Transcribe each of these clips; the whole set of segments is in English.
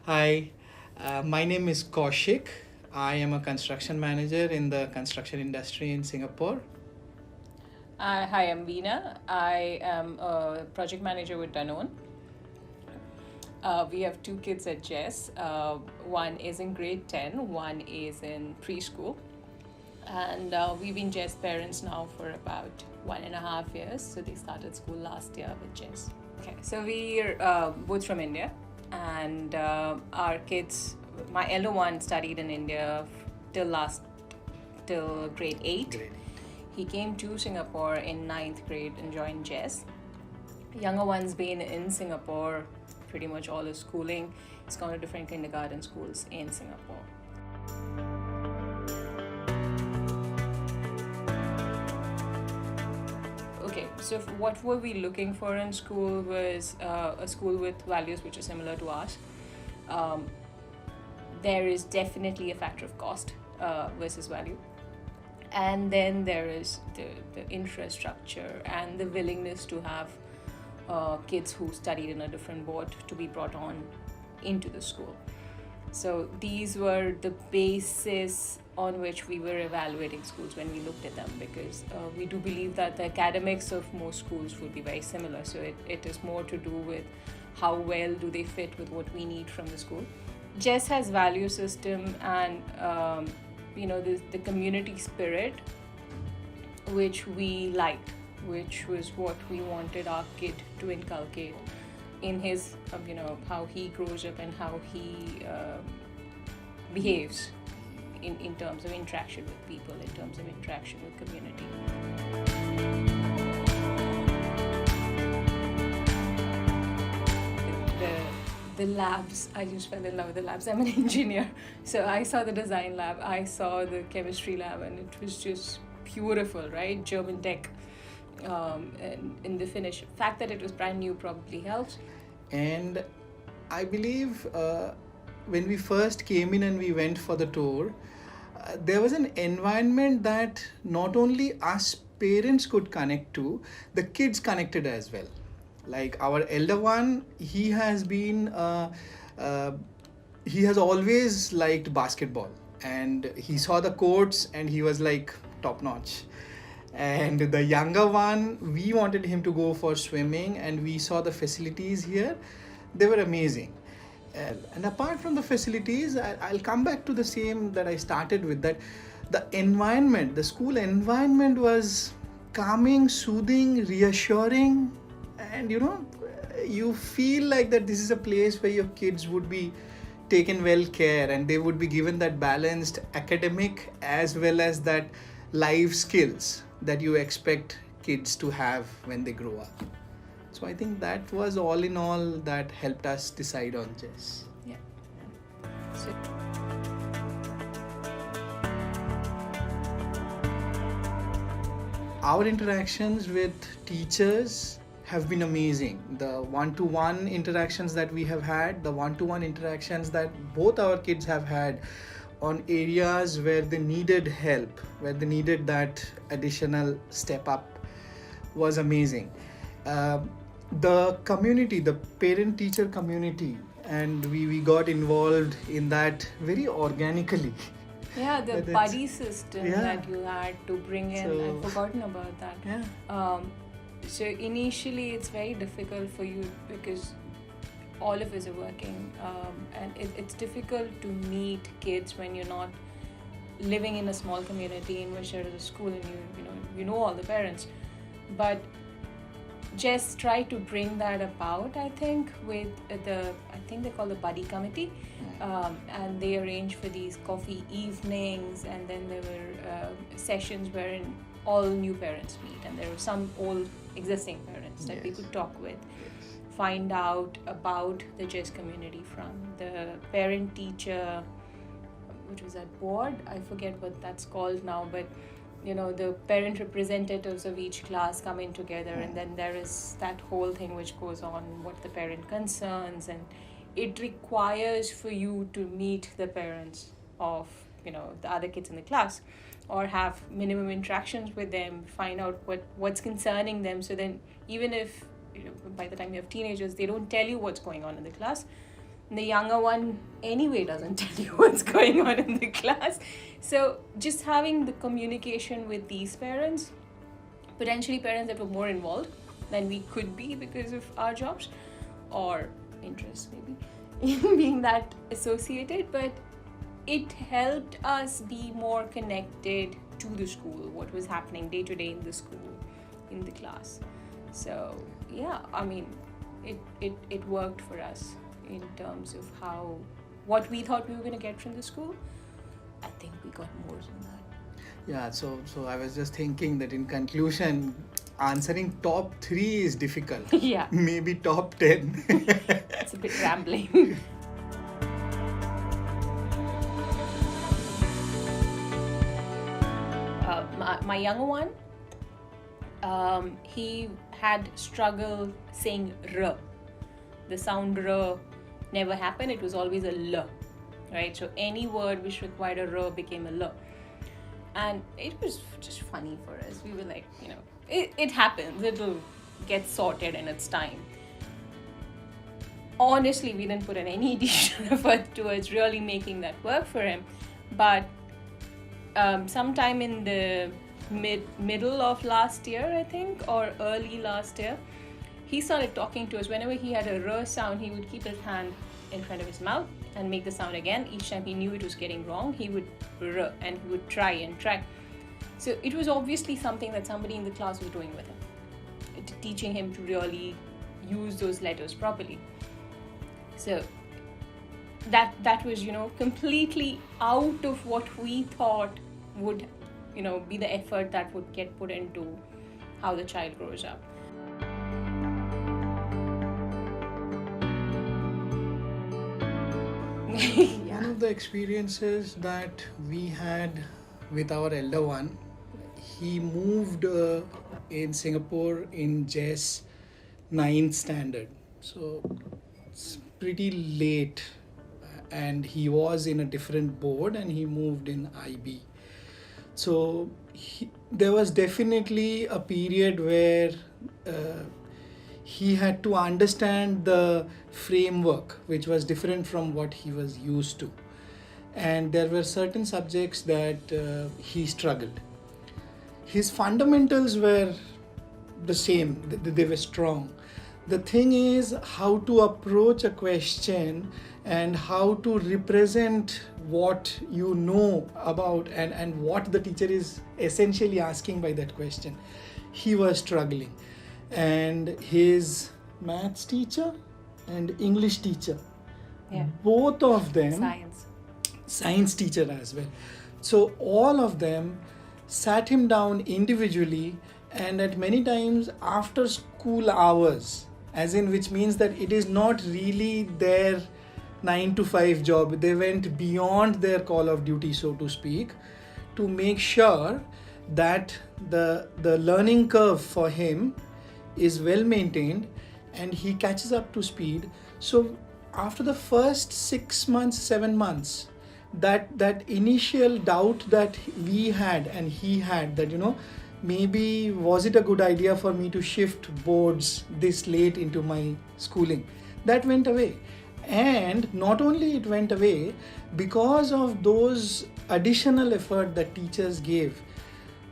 Hi, my name is Kaushik. I am a construction manager in the construction industry in Singapore. Hi, I'm Veena. I am a project manager with Danone. We have two kids at GESS. One is in grade 10, one is in preschool. And we've been GESS parents now for about 1.5 years. So they started school last year with GESS. Okay, so we're both from India. And our kids, my elder one studied in India till grade 8. Great. He came to Singapore in 9th grade and joined GESS. Younger one's been in Singapore pretty much all his schooling. He's gone to different kindergarten schools in Singapore. Okay, so what were we looking for in school was a school with values which are similar to ours. There is definitely a factor of cost versus value. And then there is the infrastructure and the willingness to have kids who studied in a different board to be brought on into the school. So these were the basis on which we were evaluating schools when we looked at them, because we do believe that the academics of most schools would be very similar. So it is more to do with how well do they fit with what we need from the school. GESS has value system and the community spirit, which we liked, which was what we wanted our kid to inculcate in his, how he grows up and how he behaves in terms of interaction with people, in terms of interaction with community. The labs, I just fell in love with the labs. I'm an engineer, so I saw the design lab, I saw the chemistry lab, and it was just beautiful, right? German tech. And in the finish, fact that it was brand new probably helped. And I believe when we first came in and we went for the tour, there was an environment that not only us parents could connect to, the kids connected as well. Like our elder one, he has always liked basketball, and he saw the courts and he was like top notch. And the younger one, we wanted him to go for swimming, and we saw the facilities here. They were amazing. And apart from the facilities, I'll come back to the same that I started with, that the environment, the school environment was calming, soothing, reassuring, and you feel like that this is a place where your kids would be taken well care, and they would be given that balanced academic as well as that life skills that you expect kids to have when they grow up. So I think that was all in all that helped us decide on GESS. Yeah. So Our interactions with teachers have been amazing. The one-to-one interactions that we have had, the one-to-one interactions that both our kids have had on areas where they needed help, where they needed that additional step up, was amazing. The community, the parent-teacher community, and we got involved in that very organically. yeah, the But it's- buddy system Yeah. that you had to bring in, So- I've forgotten about that. Yeah. So initially it's very difficult for you because all of us are working, and it's difficult to meet kids when you're not living in a small community in which there is a school and you know all the parents. But just try to bring that about, I think, with I think they call the buddy committee, and they arrange for these coffee evenings, and then there were sessions wherein all new parents meet, and there were some old existing parents that we Yes. could talk with, find out about the GESS community from the parent teacher, which was that board, I forget what that's called now, but the parent representatives of each class come in together, and then there is that whole thing which goes on, what the parent concerns, and it requires for you to meet the parents of the other kids in the class, or have minimum interactions with them, find out what's concerning them, so then even if by the time you have teenagers they don't tell you what's going on in the class, The younger one anyway doesn't tell you what's going on in the class. So just having the communication with these parents, potentially parents that were more involved than we could be because of our jobs or interests maybe in being that associated, but it helped us be more connected to the school, what was happening day to day in the school, in the class. So yeah, I mean, it worked for us in terms of what we thought we were going to get from the school. I think we got more than that. Yeah, so I was just thinking that in conclusion, answering top 3 is difficult. Yeah. Maybe top 10. It's a bit rambling. My younger one, he had struggle saying R. The sound R never happened. It was always a L, right? So any word which required a R became a L. And it was just funny for us. We were like, it happens. It'll get sorted in its time. Honestly, we didn't put in any additional effort towards really making that work for him. But sometime in the middle of last year, I think, or early last year, he started talking to us. Whenever he had a R sound, he would keep his hand in front of his mouth and make the sound again. Each time he knew it was getting wrong, he would R and he would try and try. So it was obviously something that somebody in the class was doing with him, teaching him to really use those letters properly. So that was, completely out of what we thought would, be the effort that would get put into how the child grows up. Yeah. One of the experiences that we had with our elder one, he moved in Singapore in GESS 9th standard. So it's pretty late, and he was in a different board and he moved in IB. So there was definitely a period where he had to understand the framework, which was different from what he was used to. And there were certain subjects that he struggled. His fundamentals were the same, they were strong. The thing is how to approach a question and how to represent what you know about and what the teacher is essentially asking by that question. He was struggling. And his maths teacher and English teacher, both of them, science teacher as well. So all of them sat him down individually, and at many times after school hours, as in which means that it is not really their 9 to 5 job. They went beyond their call of duty, so to speak, to make sure that the learning curve for him is well maintained and he catches up to speed. So after the first 6 months, 7 months, that initial doubt that we had and he had, that maybe was it a good idea for me to shift boards this late into my schooling, that went away. And not only it went away, because of those additional effort that teachers gave,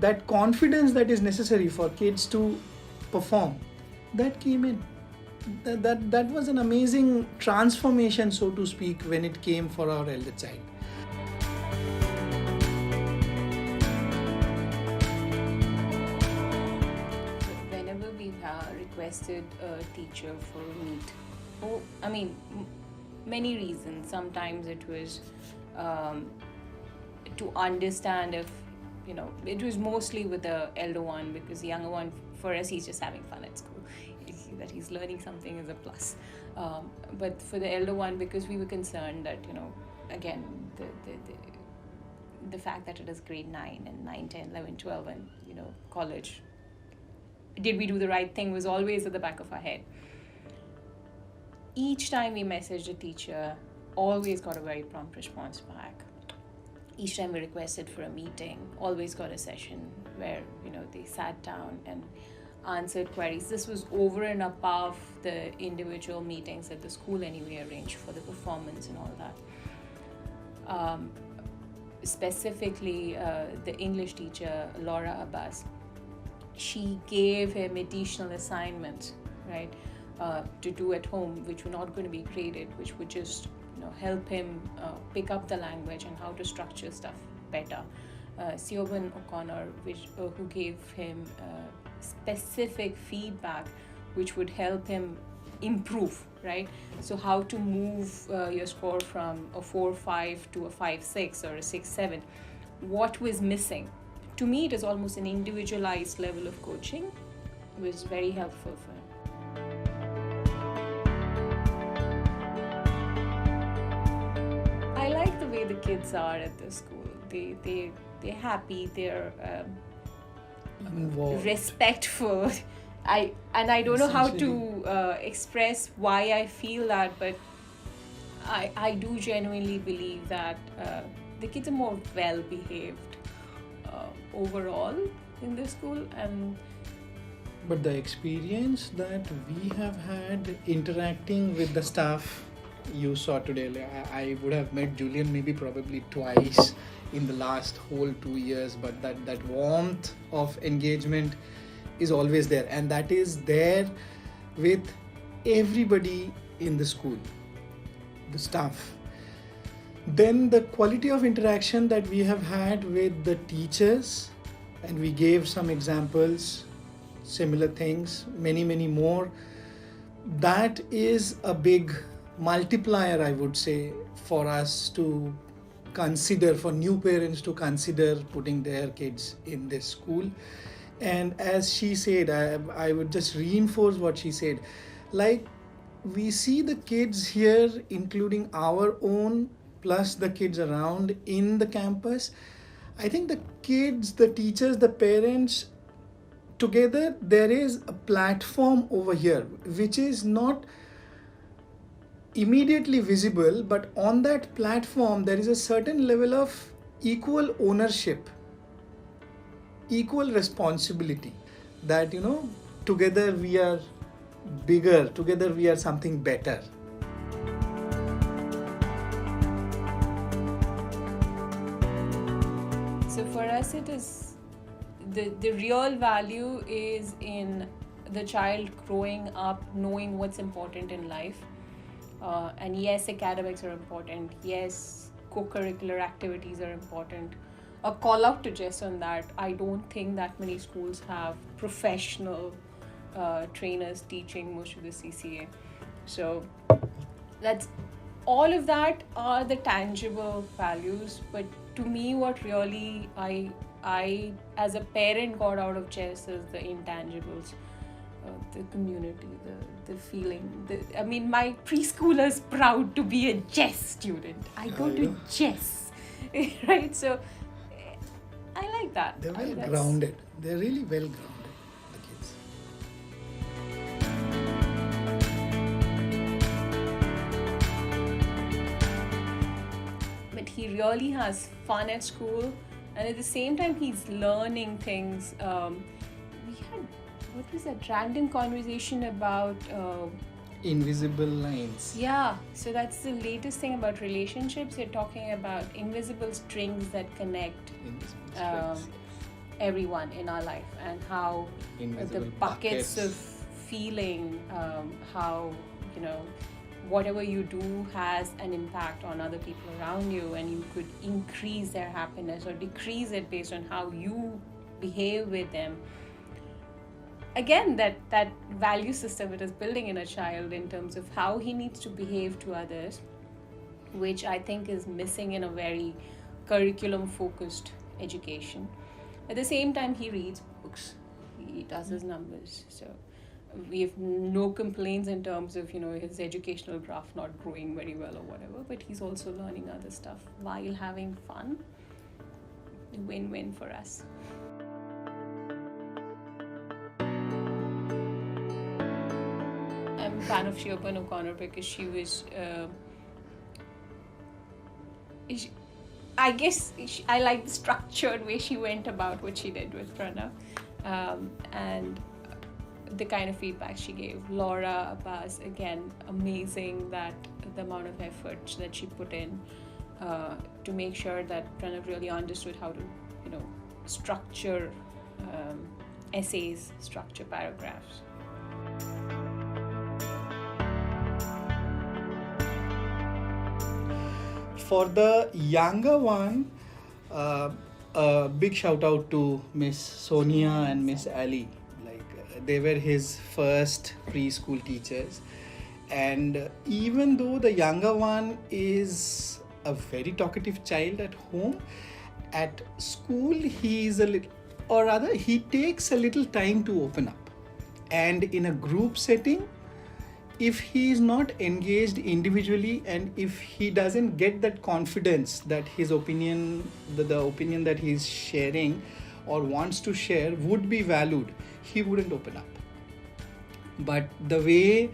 that confidence that is necessary for kids to perform, that came in. That was an amazing transformation, so to speak, when it came for our elder child. Whenever we requested a teacher for a meet, many reasons. Sometimes it was to understand if, it was mostly with the elder one, because the younger one, for us, he's just having fun at school. That he's learning something is a plus. But for the elder one, because we were concerned that, again, the fact that it is grade 9 and 9, 10, 11, 12 and, college, did we do the right thing was always at the back of our head. Each time we messaged a teacher, always got a very prompt response back. Each time we requested for a meeting, always got a session where, they sat down and answered queries. This was over and above the individual meetings that the school anyway arranged for the performance and all that. Specifically, the English teacher, Laura Abbas, she gave him additional assignments, right, to do at home, which were not going to be graded, which would just help him pick up the language and how to structure stuff better. Siobhan O'Connor, who gave him specific feedback which would help him improve, right? So how to move your score from a 4.5 to a 5.6 or a 6.7. What was missing? To me, it is almost an individualized level of coaching. It was very helpful for him. I like the way the kids are at the school. They're happy. They're respectful. I don't know how to express why I feel that, but I do genuinely believe that the kids are more well behaved overall in the school. But the experience that we have had interacting with the staff, you saw today. I would have met Julian maybe probably twice in the last whole 2 years, but that warmth of engagement is always there, and that is there with everybody in the school, the staff. Then the quality of interaction that we have had with the teachers, and we gave some examples, similar things, many more. That is a big multiplier, I would say, for us to consider, for new parents to consider putting their kids in this school. And as she said, I would just reinforce what she said. Like, we see the kids here, including our own, plus the kids around in the campus. I think the kids, the teachers, the parents, together, there is a platform over here, which is not immediately visible, but on that platform, there is a certain level of equal ownership, equal responsibility, that together we are bigger, together we are something better. So for us, it is the real value is in the child growing up knowing what's important in life. And yes, academics are important. Yes, co-curricular activities are important. A call out to GESS on that. I don't think that many schools have professional trainers teaching most of the CCA. So that's all of that are the tangible values. But to me, what really I as a parent got out of GESS is the intangibles. The community, the feeling. My preschooler is proud to be a GESS student. I go to GESS, right? So I like that. They're well grounded. They're really well grounded, the kids. But he really has fun at school, and at the same time, he's learning things. We had, what was that random conversation about invisible lines? Yeah, so that's the latest thing about relationships. They're talking about invisible strings that connect everyone in our life, and how invisible the buckets of feeling, how whatever you do has an impact on other people around you, and you could increase their happiness or decrease it based on how you behave with them. Again, that value system it is building in a child in terms of how he needs to behave to others, which I think is missing in a very curriculum-focused education. At the same time, he reads books, he does his numbers, so we have no complaints in terms of his educational graph not growing very well or whatever, but he's also learning other stuff while having fun. Win-win for us. I'm a fan of Siobhan O'Connor because she was I like the structured way she went about what she did with Pranav, and the kind of feedback she gave. Laura Abbas, again, amazing, that the amount of effort that she put in to make sure that Pranav really understood how to, structure essays, structure paragraphs. For the younger one, a big shout out to Miss Sonia and Miss Ali. They were his first preschool teachers, and even though the younger one is a very talkative child at home, at school he is a little, or rather he takes a little time to open up. And in a group setting, if he is not engaged individually, and if he doesn't get that confidence that his opinion, the opinion that he is sharing or wants to share would be valued, he wouldn't open up. But the way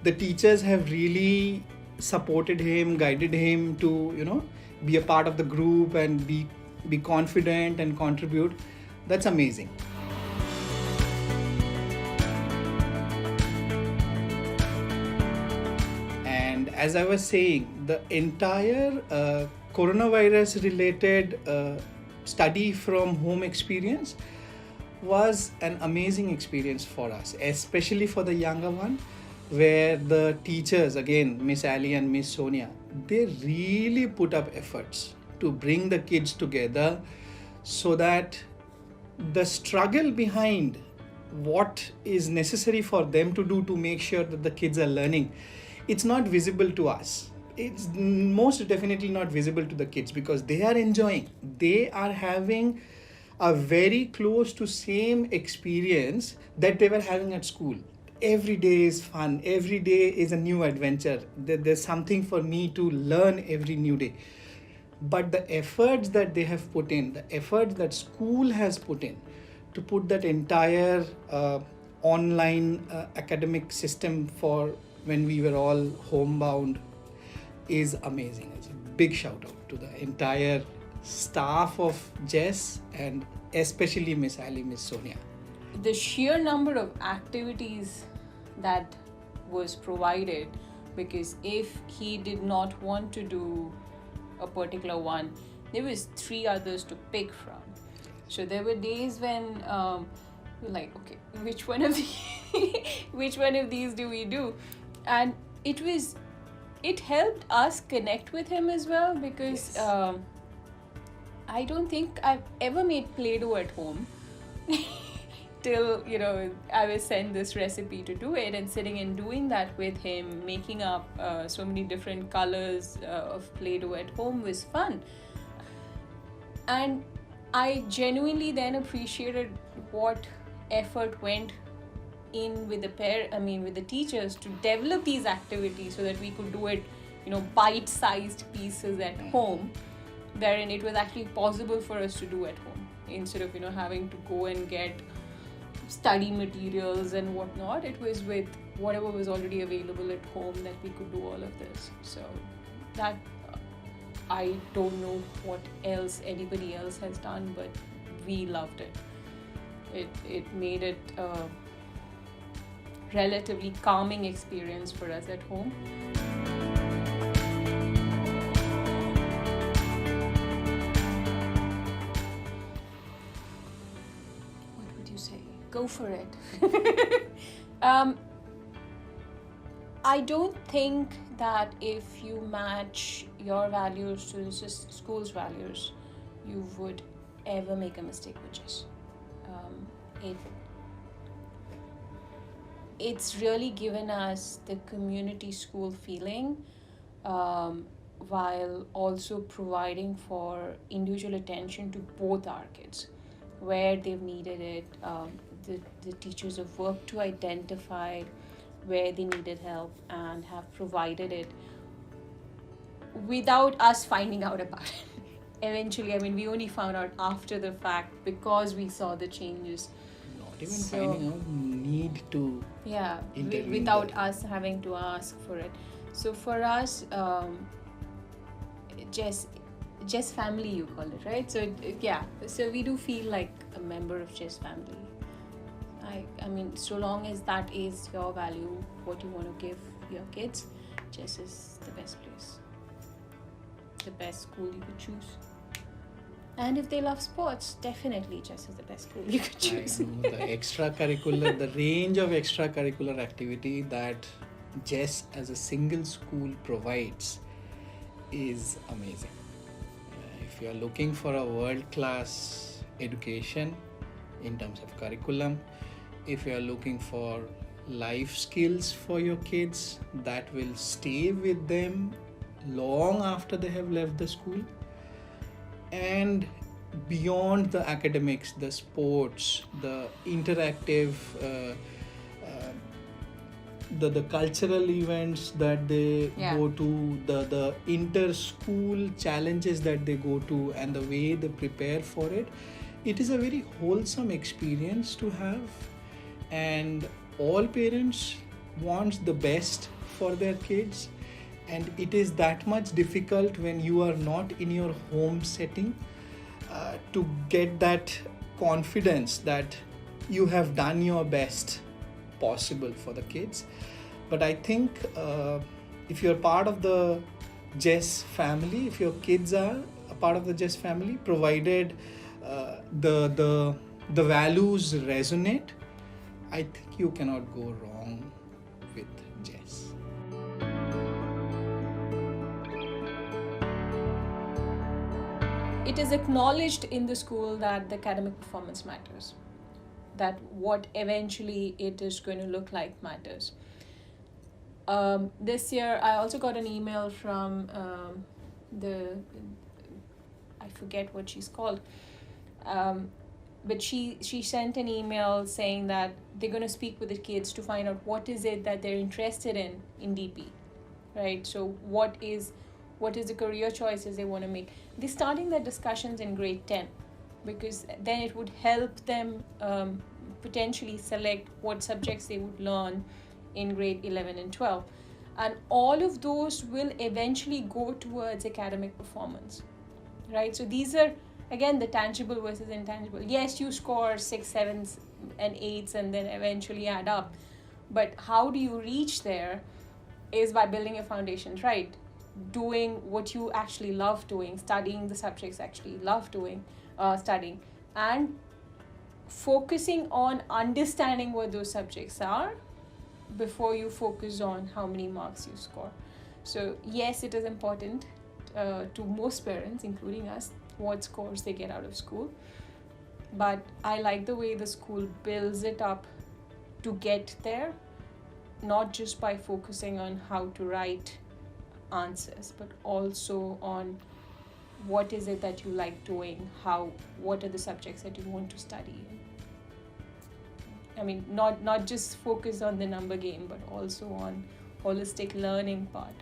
the teachers have really supported him, guided him to, be a part of the group and be confident and contribute, that's amazing. And as I was saying, the entire coronavirus related study from home experience was an amazing experience for us, especially for the younger one, where the teachers, again Miss Ali and Miss Sonia, they really put up efforts to bring the kids together, so that the struggle behind what is necessary for them to do to make sure that the kids are learning, it's not visible to us. It's most definitely not visible to the kids, because they are enjoying. They are having a very close to same experience that they were having at school. Every day is fun. Every day is a new adventure. There's something for me to learn every new day. But the efforts that they have put in, the efforts that school has put in to put that entire online academic system for when we were all homebound is amazing. It's a big shout out to the entire staff of GESS, and especially Miss Ali, Miss Sonia. The sheer number of activities that was provided, because if he did not want to do a particular one, there was 3 others to pick from. So there were days when we're like, okay, which one of these do we do? And it helped us connect with him as well, because Yes. I don't think I've ever made Play-Doh at home till, I was sent this recipe to do it, and sitting and doing that with him, making up so many different colors of Play-Doh at home was fun. And I genuinely then appreciated what effort went in with the teachers to develop these activities so that we could do it, bite-sized pieces at home, wherein it was actually possible for us to do at home, instead of having to go and get study materials and whatnot. It was with whatever was already available at home that we could do all of this. So that I don't know what else anybody else has done, but we loved it. It made it a relatively calming experience for us at home. Go for it. I don't think that if you match your values to the school's values, you would ever make a mistake with GESS. It's really given us the community school feeling, while also providing for individual attention to both our kids where they've needed it. The teachers have worked to identify where they needed help and have provided it without us finding out about it. Eventually, we only found out after the fact because we saw the changes. Not even finding out, need to intervene without there. us having to ask for it. So for us, GESS family, you call it, right? So so we do feel like a member of GESS family, I mean, so long as that is your value, what you want to give your kids, GESS is the best place, the best school you could choose. And if they love sports, definitely GESS is the best school you could choose. I know the extracurricular, the range of extracurricular activity that GESS as a single school provides is amazing. If you are looking for a world-class education in terms of curriculum, if you are looking for life skills for your kids that will stay with them long after they have left the school, and beyond the academics, the sports, the interactive, the cultural events that they go to, the inter-school challenges that they go to, and the way they prepare for it, it is a very wholesome experience to have. And all parents want the best for their kids, and it is that much difficult when you are not in your home setting to get that confidence that you have done your best possible for the kids. But I think if you're part of the GESS family, if your kids are a part of the GESS family, provided the values resonate, I think you cannot go wrong with GESS. It is acknowledged in the school that the academic performance matters, that what eventually it is going to look like matters. This year, I also got an email from I forget what she's called, but she sent an email saying that they're going to speak with the kids to find out what is it that they're interested in DP, right? So what is the career choices they want to make. They're starting their discussions in grade 10, because then it would help them potentially select what subjects they would learn in grade 11 and 12. And all of those will eventually go towards academic performance, right? So these are, again, the tangible versus intangible. Yes, you score 6, 7s and 8s and then eventually add up. But how do you reach there is by building your foundations, right? Doing what you actually love doing, studying the subjects actually love doing, studying, and focusing on understanding what those subjects are before you focus on how many marks you score. So yes, it is important to most parents, including us, what scores they get out of school. But I like the way the school builds it up to get there, not just by focusing on how to write answers, but also on what is it that you like doing, what are the subjects that you want to study. I mean, not just focus on the number game, but also on holistic learning part.